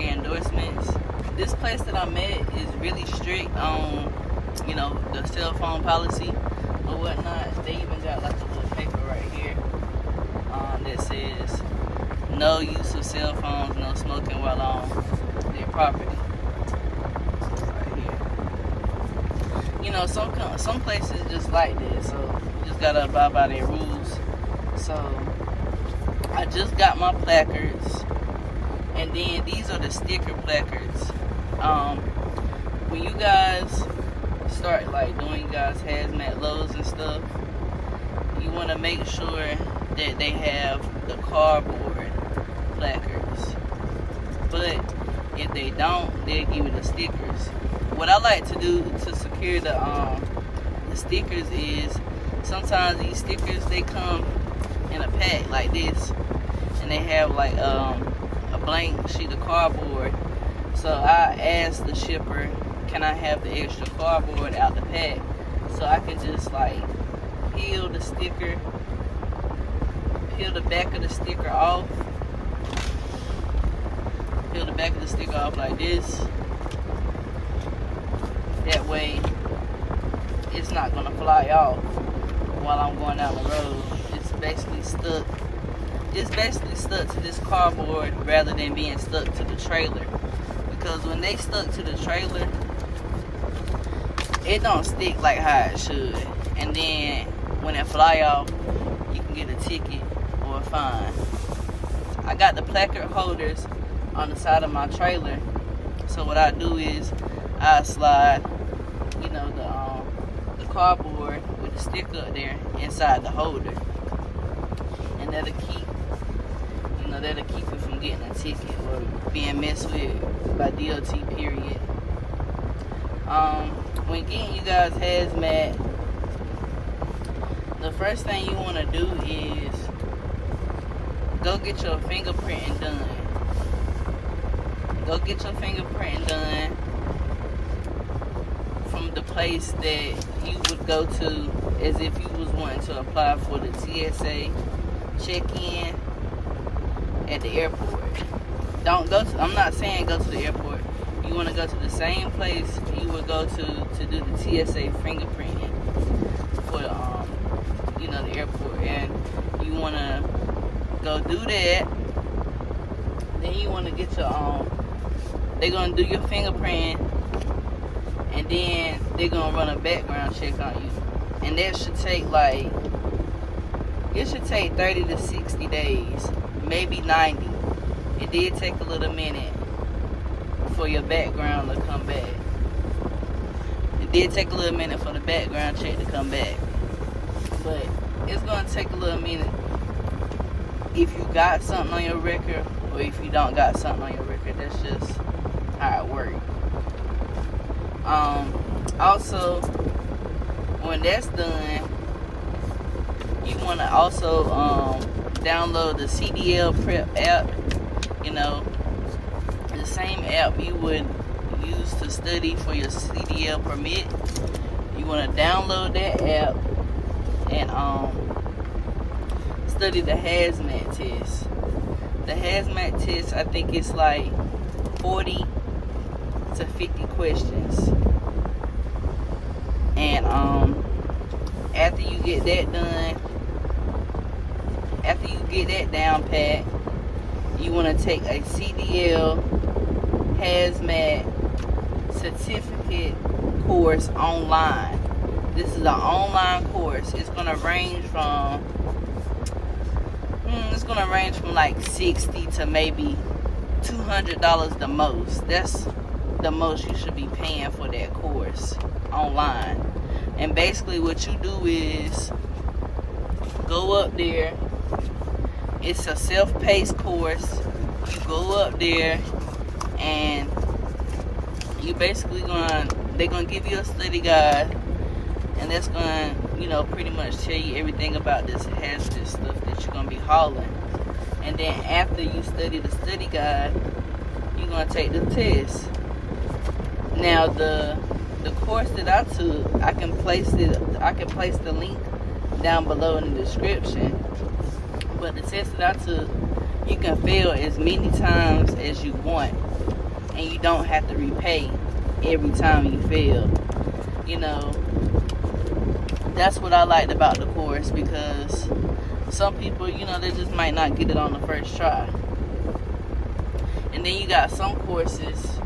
at Endorsements. This place that I'm at is really strict on, you know, the cell phone policy or whatnot. They even got like a little paper right here that says no use of cell phones, no smoking while on their property. Right here. You know, some places just like that, so you just gotta abide by their rules. So I just got my placards, and then these are the sticker placards. When you guys start like doing guys hazmat loads and stuff, you want to make sure that they have the cardboard placards. But if they don't, they'll give you the stickers. What I like to do to secure the stickers is sometimes these stickers, they come in a pack like this, and they have like a blank sheet of cardboard. So I asked the shipper, can I have the extra cardboard out the pack so I can just like peel the sticker, peel the back of the sticker off, peel the back of the sticker off like this. That way it's not gonna fly off while I'm going down the road. It's basically stuck. It's basically stuck to this cardboard rather than being stuck to the trailer. Because when they stuck to the trailer, it don't stick like how it should. And then when it fly off, you can get a ticket or a fine. I got the placard holders on the side of my trailer. So what I do is I slide, you know, the cardboard with the sticker up there inside the holder. And that'll keep it from getting a ticket or being messed with by DOT, period. When getting you guys hazmat, the first thing you want to do is go get your fingerprinting done. Go get your fingerprinting done from the place that you would go to as if you was wanting to apply for the TSA check-in at the airport. Don't go to, I'm not saying go to the airport. You want to go to the same place you would go to do the TSA fingerprinting for you know, the airport. And you want to go do that. Then you want to get your they're going to do your fingerprint, and then they're going to run a background check on you. And that should take like, it should take 30 to 60 days, maybe 90. It did take a little minute for your background to come back. It did take a little minute for the background check to come back. But it's going to take a little minute if you got something on your record, or if you don't got something on your record. That's just how it works. Also, when that's done, you want to also download the CDL prep app. You know, the same app you would use to study for your CDL permit. You want to download that app and study the HAZMAT test. The HAZMAT test, I think it's like 40 to 50 questions. And after you get that done, after you get that down pat, you want to take a CDL HAZMAT certificate course online. This is an online course. It's gonna range from like $60 to maybe $200 the most. That's the most you should be paying for that course online. And basically what you do is go up there. It's a self-paced course. You go up there and you basically they're gonna give you a study guide, and that's gonna, you know, pretty much tell you everything about this hazardous stuff that you're gonna be hauling. And then after you study the study guide, you're gonna take the test. Now the course that I took, I can place the link down below in the description. But the test that I took you can fail as many times as you want, and you don't have to repay every time you fail. You know, that's what I liked about the course, because some people, you know, they just might not get it on the first try. And then you got some courses,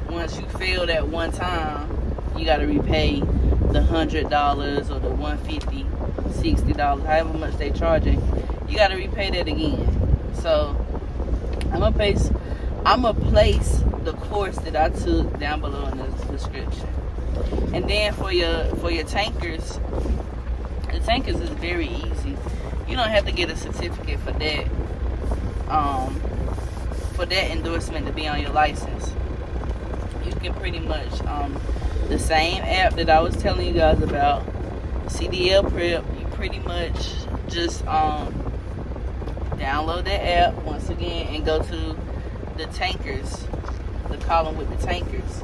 once you fail that one time, you got to repay the $100 or the $150, $60, however much they charging. You got to repay that again. So I'm gonna place the course that I took down below in the description. And then for your tankers, the tankers is very easy. You don't have to get a certificate for that. For that endorsement to be on your license, you can pretty much the same app that I was telling you guys about, CDL Prep. You pretty much just download that app once again and go to the tankers, the column with the tankers,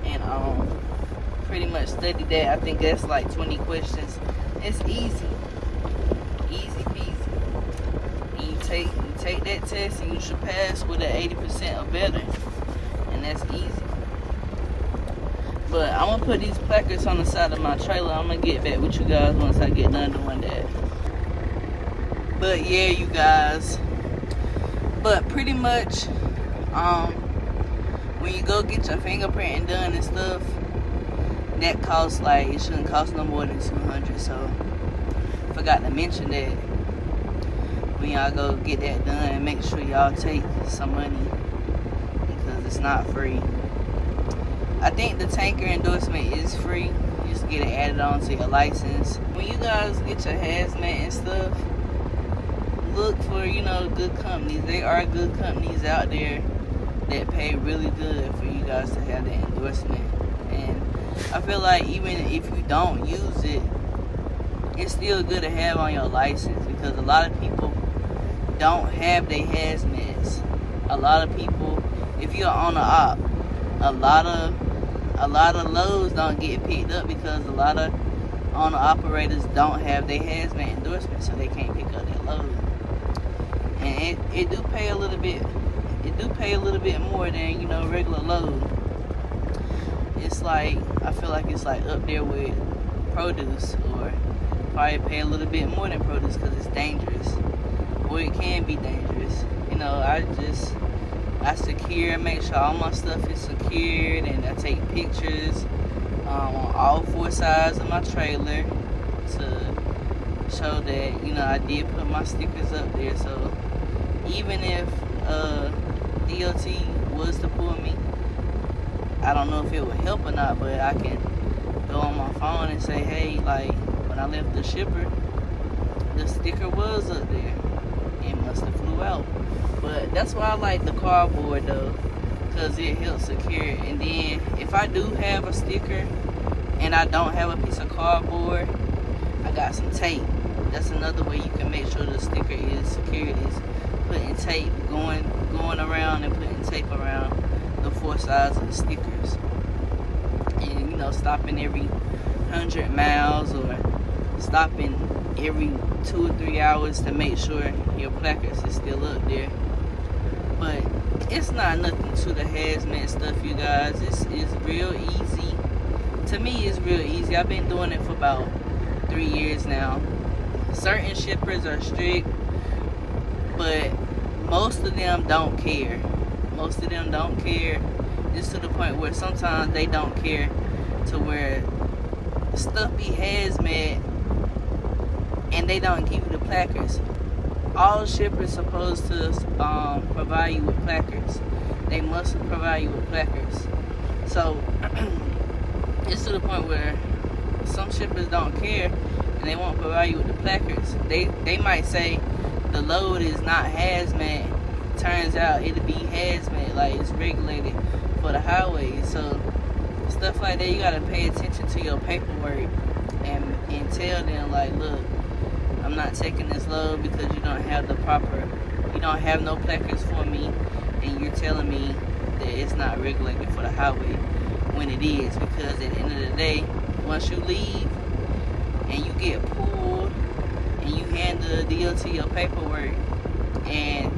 and pretty much study that. I think that's like 20 questions. It's easy peasy. And you take that test and you should pass with an 80% or better, and that's easy. But I'm gonna put these placards on the side of my trailer. I'm gonna get back with you guys once I get done doing that. But yeah, you guys, but pretty much when you go get your fingerprinting done and stuff, that costs, like, it shouldn't cost no more than $200. So forgot to mention that when y'all go get that done, make sure y'all take some money, because it's not free. I think the tanker endorsement is free. You just get it added on to your license. When you guys get your HAZMAT and stuff, look for, you know, good companies. There are good companies out there that pay really good for you guys to have the endorsement. And I feel like even if you don't use it, it's still good to have on your license, because a lot of people don't have their HAZMATs. A lot of people, if you're on the op, a lot of loads don't get picked up because a lot of owner operators don't have their HAZMAT endorsement, so they can't pick up that load. And it do pay a little bit. It do pay a little bit more than, you know, regular load. It's like, I feel like it's like up there with produce, or probably pay a little bit more than produce, because it's dangerous, or it can be dangerous. You know, I secure, make sure all my stuff is secured, and I take pictures on all four sides of my trailer to show that, you know, I did put my stickers up there. So even if DOT was to pull me, I don't know if it would help or not, but I can go on my phone and say, hey, like, when I left the shipper, the sticker was up there. It must have flew out. But that's why I like the cardboard, though, because it helps secure it. And then if I do have a sticker and I don't have a piece of cardboard, I got some tape. That's another way you can make sure the sticker is secured, is putting tape, going around and putting tape around the four sides of the stickers. And, you know, stopping every 100 miles or stopping every 2 or 3 hours to make sure your placards is still up there. But it's not nothing to the HAZMAT stuff, you guys. It's real easy. To me, it's real easy. I've been doing it for about 3 years now. Certain shippers are strict, but most of them don't care. Most of them don't care. Just to the point where sometimes they don't care, to where stuff be HAZMAT and they don't give you the placards. All shippers supposed to provide you with placards. They must provide you with placards. So it's to the point where some shippers don't care and they won't provide you with the placards. They might say the load is not HAZMAT. Turns out it'll be HAZMAT, like it's regulated for the highway. So stuff like that, you gotta pay attention to your paperwork and tell them, like, look, I'm not taking this load because you don't have no placards for me, and you're telling me that it's not regulated for the highway, when it is. Because at the end of the day, once you leave and you get pulled and you hand the DOT your paperwork and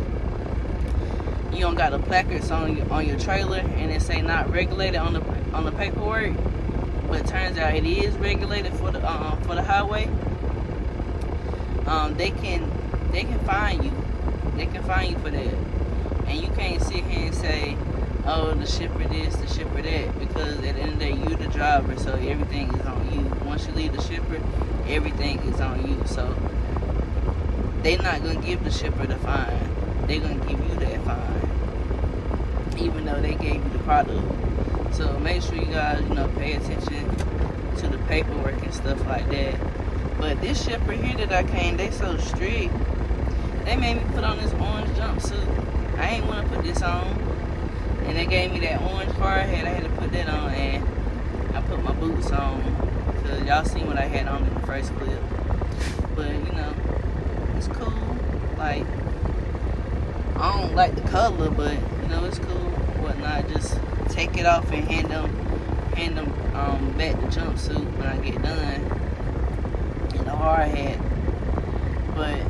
you don't got the placards on your trailer, and it say not regulated on the paperwork, but it turns out it is regulated for the highway. They can fine you. They can fine you for that, and you can't sit here and say, oh, the shipper this, the shipper that, because at the end of the day, you the driver, so everything is on you. Once you leave the shipper, everything is on you. So they're not gonna give the shipper the fine. They're gonna give you that fine, even though they gave you the product. So make sure you guys, pay attention to the paperwork and stuff like that. But this shipper here that I came, they so strict. They made me put on this orange jumpsuit. I ain't want to put this on. And they gave me that orange hard hat. I had to put that on, and I put my boots on. Because y'all seen what I had on in the first clip. But, it's cool. Like, I don't like the color, but, it's cool. Whatnot. Just take it off and hand them back the jumpsuit when I get done. And the hard hat. But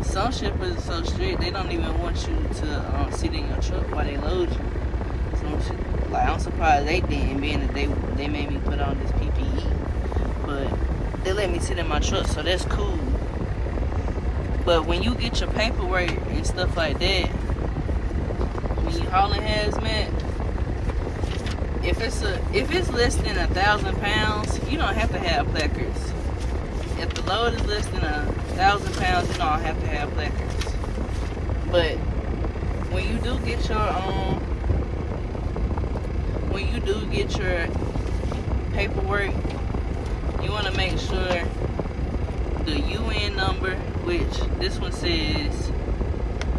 some shippers are so strict, they don't even want you to sit in your truck while they load you. I'm surprised they didn't, being that they made me put on this PPE. But they let me sit in my truck, so that's cool. But when you get your paperwork and stuff like that, when you hauling hazmat, if it's less than 1,000 pounds, you don't have to have placards. If the load is less than 1,000 pounds, you don't have to have placards. But when you do get your paperwork, you want to make sure the UN number, which this one says,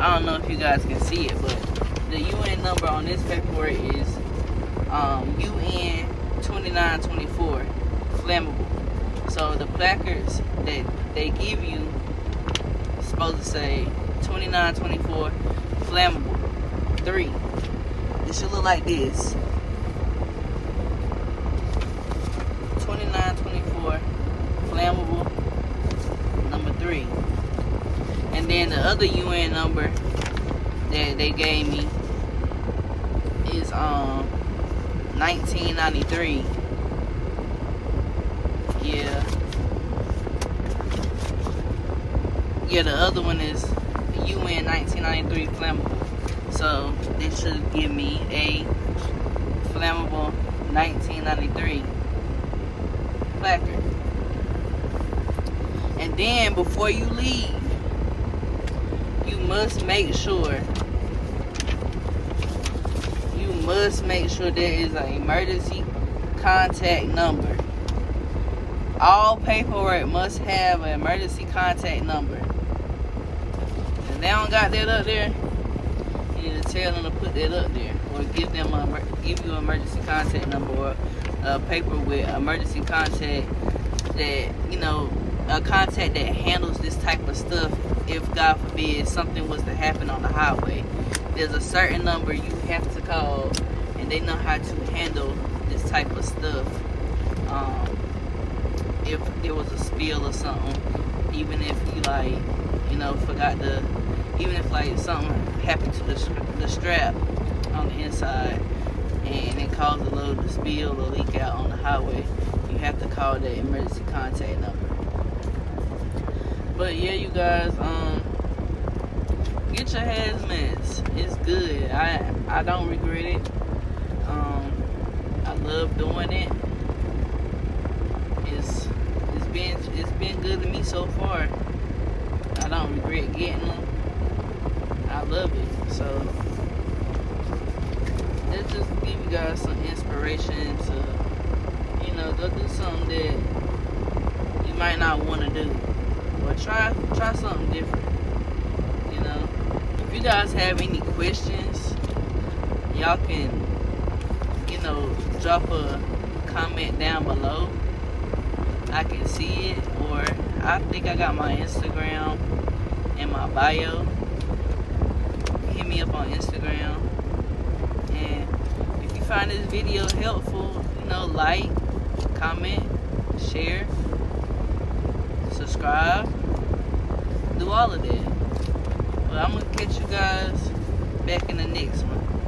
I don't know if you guys can see it, but the UN number on this paperwork is UN 2924 flammable. So the placards that they give you is supposed to say 2924 flammable 3. It should look like this. 2924 flammable number 3. And then the other UN number that they gave me is 1993. Yeah, the other one is UN 1993 flammable. So this should give me a flammable 1993 placard. And then before you leave, you must make sure there is an emergency contact number. All paperwork must have an emergency contact number. If they don't got that up there, you need to tell them to put that up there, or give you an emergency contact number, or a paper with emergency contact that, a contact that handles this type of stuff. If God forbid something was to happen on the highway, there's a certain number you have to call, and they know how to handle this type of stuff. If there was a spill or something, even if you forgot to, even if something happened to the strap on the inside and it caused the load to spill or leak out on the highway, you have to call that emergency contact number. But yeah, you guys, get your hazmats. It's good. I don't regret it. I love doing it. It's been good to me so far. I don't regret getting them. I love it. So let's just give you guys some inspiration to, go do something that you might not want to do, or try something different. If you guys have any questions, y'all can, drop a comment down below. I can see it, or I think I got my Instagram in my bio. Hit me up on Instagram. And if you find this video helpful, like, comment, share, subscribe, do all of that. But I'm gonna catch you guys back in the next one.